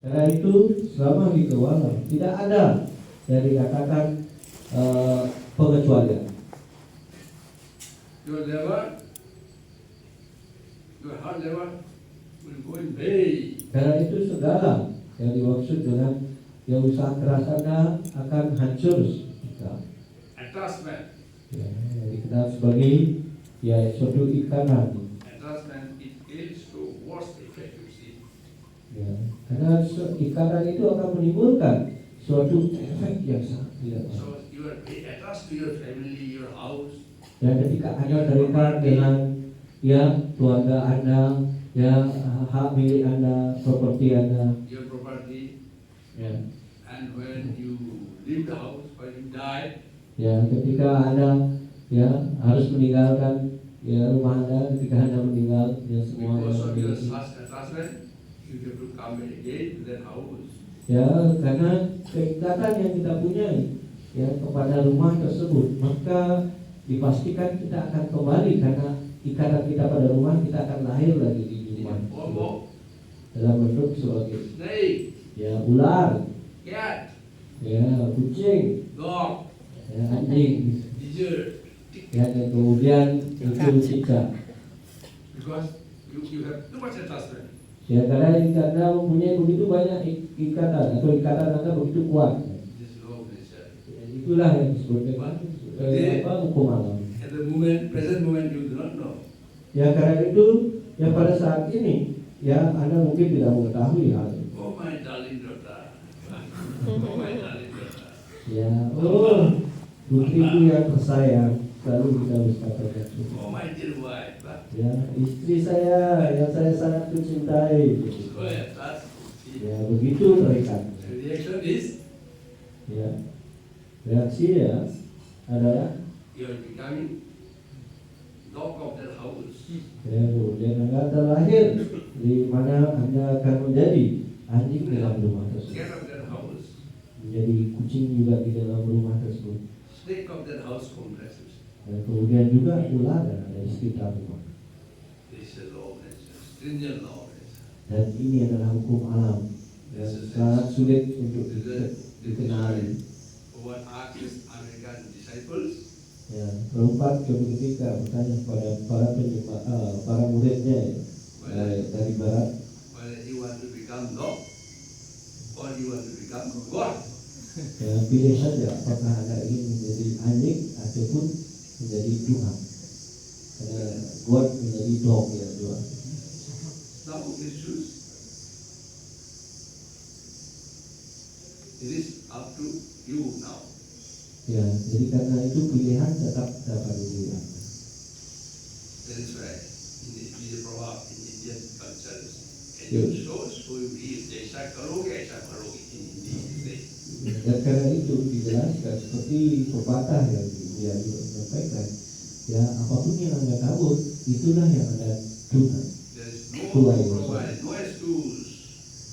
Karena itu selama hidup alam tidak ada yang dikatakan pengecualian. Your liver, your heart liver will go in vain. Karena itu segala yang dimaksud dengan yang usaha keras Anda akan hancur seketika. Attachment. Ya, yang dikenal sebagai ya suatu ikanan. Attachment, it leads to worst effect, you see. Ya, karena ikanan itu akan menimbulkan suatu efek yang sangat tidak baik. So you are very attached to your family, your house, Dan ketika Anda terikat dengan ya keluarga Anda, ya hak milik Anda, properti Anda, your property, ya, and when you leave the house, when you die, ya ketika Anda ya harus meninggalkan ya rumah Anda, ketika Anda meninggal ya semua because yang of your memiliki. such attachment, you have to come again to that house. Ya, karena keikatan yang kita punyai ya kepada rumah tersebut, maka dipastikan kita akan kembali karena ikatan kita pada rumah, kita akan lahir lagi di rumah Almost dalam bentuk sebagai snake, ya ular, cat, ya kucing, dog, ya anjing, lizard, ya dan kemudian itu cicak. because you have too much attachment. Ya karena Anda mempunyai begitu banyak ikatan atau ikatan Anda begitu kuat. This law of nature. Ya, itulah yang disebut dengan hukum alam. At the moment, present moment, you do not know. Ya karena itu ya pada saat ini ya Anda mungkin tidak mengetahui hal itu. Oh my darling daughter. Oh my darling daughter. Ya, oh putriku yang tersayang, selalu kita harus katakan. Oh my dear wife. Ya istri saya yang saya sangat mencintai. So attached. Ya begitu terikat. The reaction is Ya reaksi ya adalah you are becoming dog of that house. ya kemudian Anda terlahir di mana Anda akan menjadi anjing dalam rumah tersebut, Cat of that house. menjadi kucing juga di dalam rumah tersebut. Snake of that house compresses. Dan kemudian juga ular yang ada di sekitar rumah. This is law of nature. Stringent law of nature. Dan ini adalah hukum alam yang sangat sulit untuk dikenali. What asked his American disciples, Ya, Prabhupada suatu ketika bertanya kepada para muridnya dari barat, whether you want to become dog or you want to become God. ya, pilih saja apakah Anda ingin menjadi anjing ataupun menjadi Tuhan. Karena God menjadi dog ya Tuhan. Now you choose. It is up to you now. Ya, jadi karena itu pilihan tetap dapat diri Anda. That is why in the Indian proverb, in Indian culture, and you so you believe, Aisa karoge in Hindi. Dan karena itu dijelaskan seperti pepatah yang dia juga menyampaikan, ya apapun yang Anda tabur itulah yang Anda tuai. There is no provide, no excuse.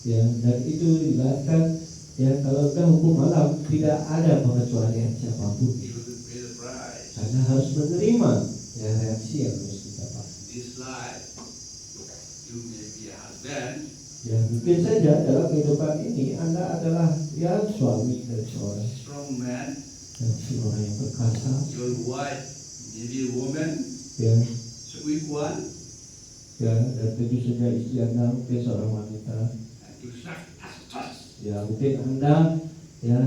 Ya, dan itu dijelaskan ya kalau kita hukum alam tidak ada pengecualian siapapun. You have to pay the price. Anda harus menerima ya reaksi yang harus kita pakai. This life, you may be a husband, Ya mungkin saja dalam kehidupan ini Anda adalah ya suami dari seorang strong man, yang perkasa, your wife may be a woman, ya weak one, ya dan tentu saja istri Anda mungkin seorang wanita. and you snap, touch. Ya mungkin Anda ya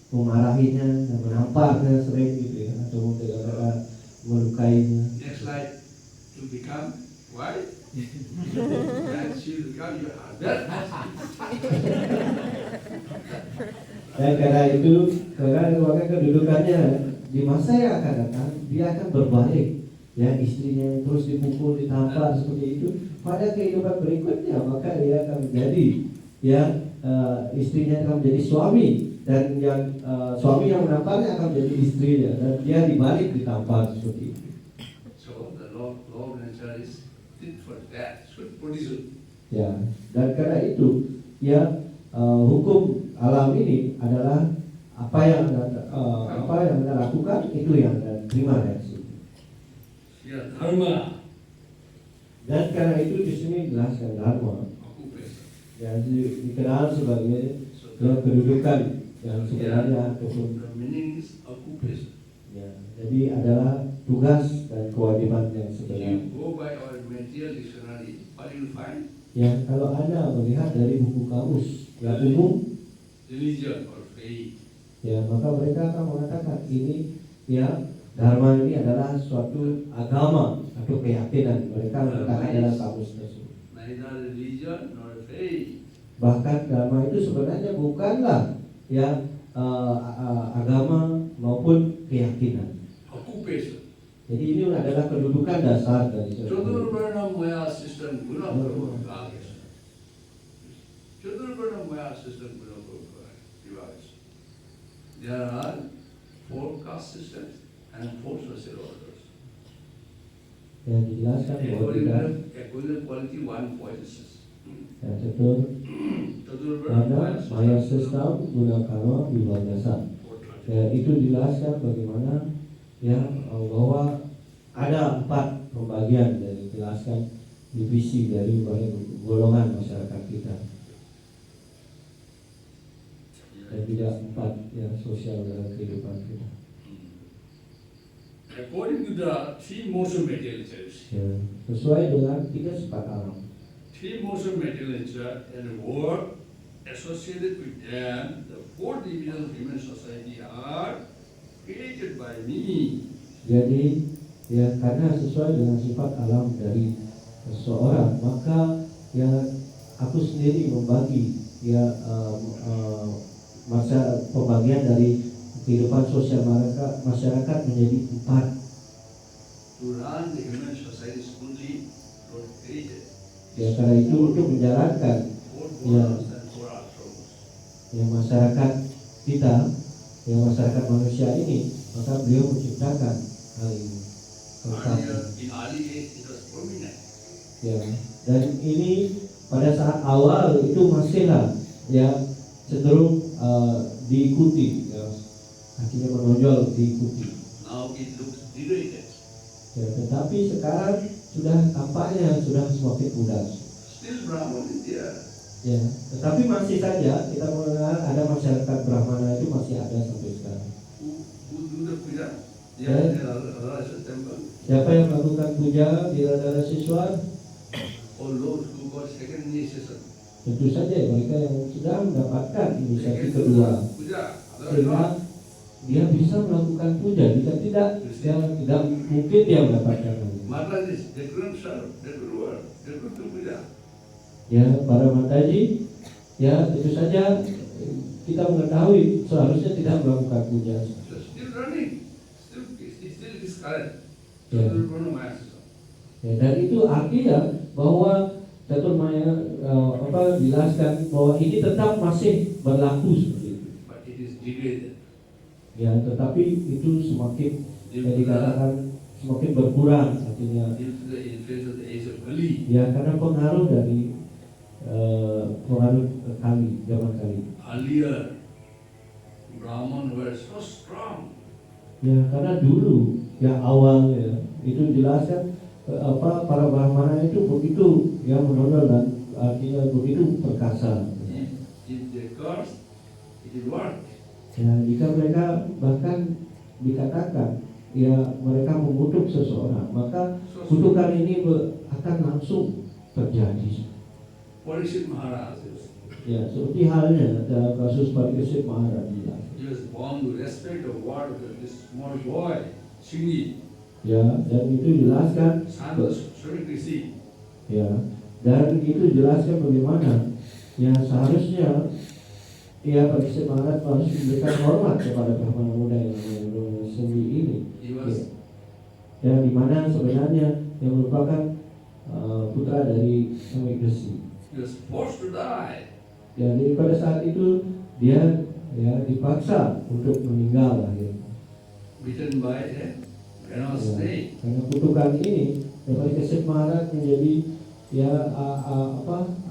memarahinya dan menamparnya sering gitu ya, atau mungkin Anda melukainya. Next life, you become wife, and she will become your husband. Dan karena itu, karena kedudukannya di masa yang akan datang dia akan berbalik. Ya istrinya yang terus dipukul, ditampar seperti itu, pada kehidupan berikutnya maka dia akan menjadi ya istrinya akan menjadi suami, dan yang suami yang menamparnya akan menjadi istrinya, dan dia dibalik ditampar seperti itu. So the law of nature is tit for tat, should produce. Ya, dan karena itu ya hukum alam ini adalah apa yang Anda lakukan itu yang Anda terima reaksi. Ya, dharma, Dan karena itu di sini jelaskan dharma. occupation. Ya, dikenal sebagai kedudukan yang sebenarnya ataupun The meaning is occupation. ya, jadi adalah tugas dan kewajiban yang If sebenarnya. you go by our material dictionary, what you will find? Ya, kalau Anda melihat dari buku kamus yang umum, Religion or faith. ya maka mereka akan mengatakan ini ya dharma ini adalah suatu agama atau keyakinan. Mereka mengatakan dalam kamus tersebut. Neither religion nor faith. Bahkan dharma itu sebenarnya bukanlah ya agama maupun keyakinan. Occupation. Jadi ini adalah kedudukan dasar dari seseorang. Chaturvarna Maya system guna purvakagas. Chaturvarna Maya system guna purvakagas. There are 4 caste systems and 4 social orders. Yang dijelaskan bahwa tidak Equivalent quality 1 possesses. ya, catur karena maya sistem gunakan wibagasa. Ya, itu dijelaskan bagaimana ya bahwa ada 4 pembagian dari dijelaskan divisi dari golongan masyarakat kita dan tidak 4 ya sosial dalam kehidupan kita. According to the 3 modes of material nature, Ya, sesuai dengan 3 sifat alam. 3 modes of material nature and work associated with them, the 4 divisions of human society are created by me. Jadi ya karena sesuai dengan sifat alam dari seseorang, maka ya aku sendiri membagi ya masa pembagian dari kehidupan sosial masyarakat menjadi 4. To run the human society smoothly, Lord created. Ya karena itu untuk menjalankan 4 bonds and 4 ashramas. yang masyarakat kita, yang masyarakat manusia ini, maka beliau menciptakan hal ini. In early days it was prominent. Ya, dan ini pada saat awal itu masihlah ya cenderung diikuti, ya, artinya menonjol diikuti. Now it looks degraded. Ya, tetapi sekarang sudah tampaknya sudah semakin pudar. Still Brahman is there. Ya, tetapi masih saja kita mengenal ada masyarakat Brahmana itu masih ada sampai sekarang. Who do the puja? They Yeah. are in the Radha temple. Siapa yang melakukan puja di Radha Siswar? Or those who got second initiation. Tentu saja mereka yang sudah mendapatkan They inisiatif can do kedua, the puja. Otherwise sehingga not. dia bisa melakukan puja. Jika tidak, dia tidak mungkin dia mendapatkan hal itu. Matajis, they couldn't serve, they couldn't work, they couldn't do puja. Ya, para Mataji, ya tentu saja kita mengetahui seharusnya tidak melakukan puja. So still running, still it is current. Yeah. So there Maya system. Ya, dan itu artinya bahwa Catur Maya jelaskan bahwa ini tetap masih berlaku seperti itu. But it is degraded. Ya, tetapi itu semakin dikatakan semakin berkurang artinya. Due to the influence of the age of Kali. Ya, karena pengaruh dari pengaruh kali zaman kali. Earlier, Brahman were so strong. Ya, karena dulu yang awal ya itu jelaskan para Brahmana itu begitu ya menonjol dan artinya begitu perkasa. If they curse, it will work. Ya, jika mereka bahkan dikatakan ya mereka mengutuk seseorang, maka kutukan ini akan langsung terjadi. Parikshit Maharaj, Ya, seperti halnya dalam kasus Parikshit Maharaj. he was born to respect the word of this small boy, Shingi, Ya, dan itu jelaskan. son of Sri Rishi. Ya, dan itu jelaskan bagaimana ya seharusnya ya Parikshit Maharaj harus memberikan hormat kepada Brahmana muda yang namanya Sri ini. He was Ya, di mana sebenarnya yang merupakan putra dari Sri Rishi. he was forced to die. Ya, jadi pada saat itu dia ya dipaksa untuk meninggal akhirnya. Beaten by a venomous Ya, snake. karena kutukan ini Parikshit Maharaj menjadi ya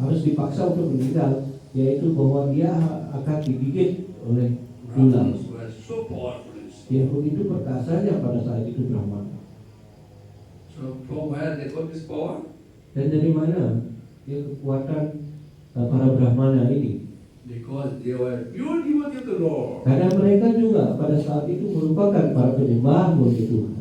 harus dipaksa untuk meninggal, yaitu bahwa dia akan digigit oleh ular. Brahmins were so powerful. Ya, begitu perkasanya pada saat itu Brahmana. So from where they got this power? Dan dari mana ya kekuatan para Brahmana ini. Because they were pure devotee of the Lord. Karena mereka juga pada saat itu merupakan para penyembah bagi Tuhan.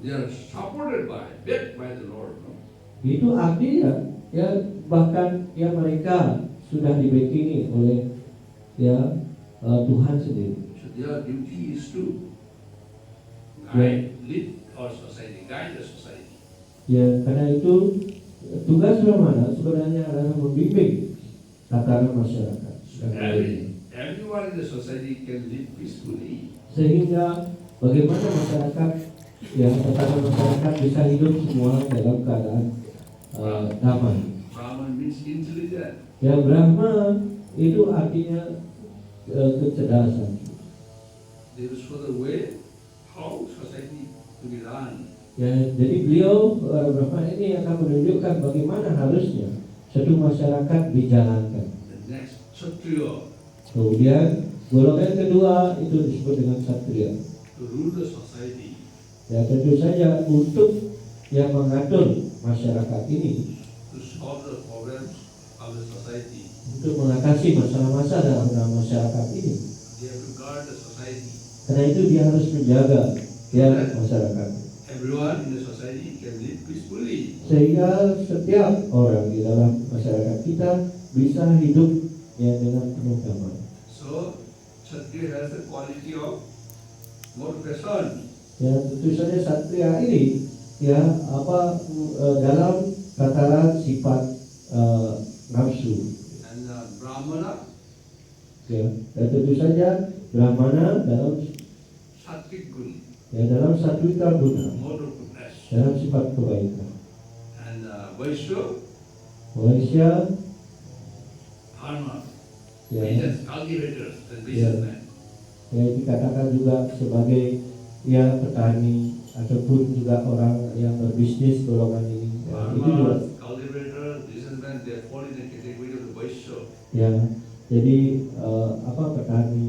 They are supported backed by the Lord. No? Itu artinya ya bahkan ya mereka sudah dibackingi oleh ya Tuhan sendiri. So their duty is to lead our society, guide the society. Ya karena itu tugas Brahmana sebenarnya adalah membimbing tatanan masyarakat. Everyone in the society can live peacefully. Sehingga bagaimana masyarakat ya tatanan masyarakat bisa hidup semua dalam keadaan damai. Brahman means intelligent. Ya Brahma itu artinya kecerdasan. They will show the way how society to be run. Ya, jadi beliau Brahma ini akan menunjukkan bagaimana harusnya satu masyarakat dijalankan. The next Kshatriya, Kemudian golongan kedua itu disebut dengan Kshatriya. to rule the society. Ya tentu saja untuk yang mengatur masyarakat ini, To solve the problems of the society. untuk mengatasi masalah-masalah dalam masyarakat ini. They have to guard the society. Karena itu dia harus menjaga ya masyarakat. Everyone in the society can live peacefully. Sehingga setiap orang di dalam masyarakat kita bisa hidup ya dengan penuh damai. So, Kshatriya has the quality of motivation. Ya tentu saja Satria ini ya dalam tataran sifat nafsu. And Brahmana, Ya, dan tentu saja Brahmana dalam Sattvic guna, dalam satwika guna, mode of goodness. dalam sifat kebaikan. And Vaishya, Malaysia farmer, ya, peasants, cultivators, and businessmen. ya dikatakan juga sebagai ya petani ataupun juga orang yang berbisnis golongan ini. Ya, itu juga Farmers, cultivators, businessmen, they fall in the category of the Vaishya. ya. Jadi petani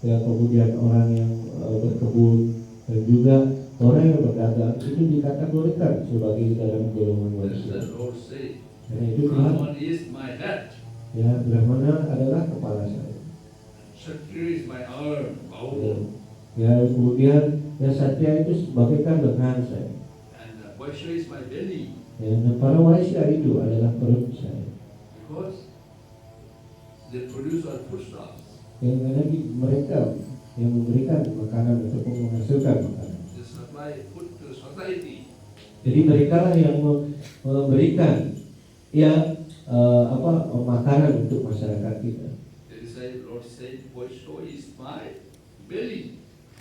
ya kemudian orang yang berkebun dan juga orang yang berdagang itu dikategorikan sebagai dalam golongan That's manusia. the Lord say. Karena itu Tuhan Brahman is my head. ya Brahmana adalah kepala saya. Kshatriya is my arm, Ya, power. ya kemudian ya Satya itu sebagaikan lengan saya. And Vaishya is my belly. Ya, dan para Waisya itu adalah perut saya. Because they produce our foodstuffs. Yang karena mereka yang memberikan makanan ataupun menghasilkan makanan. They supply food to society. Jadi mereka lah yang memberikan ya makanan untuk masyarakat kita. They say, Lord said, Vaishya is my belly.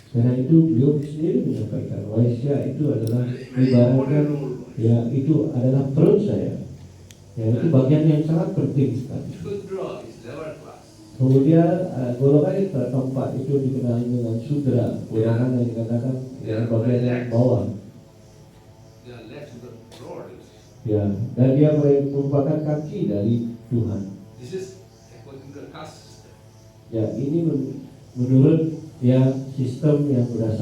Karena itu beliau sendiri menyampaikan Waisya itu adalah Very ibaratkan important role. ya itu adalah perut saya. Ya itu bagian yang sangat penting sekali. Shudra is lower class. Kemudian golongan yang keempat itu dikenal dengan Sudra, golongan yang dikatakan ya, bagian yang bawah. They are left to the Lord. Ya, dan dia merupakan kaki dari Tuhan. This is according to the caste system. Ya, ini menurut ya sistem yang berdasarkan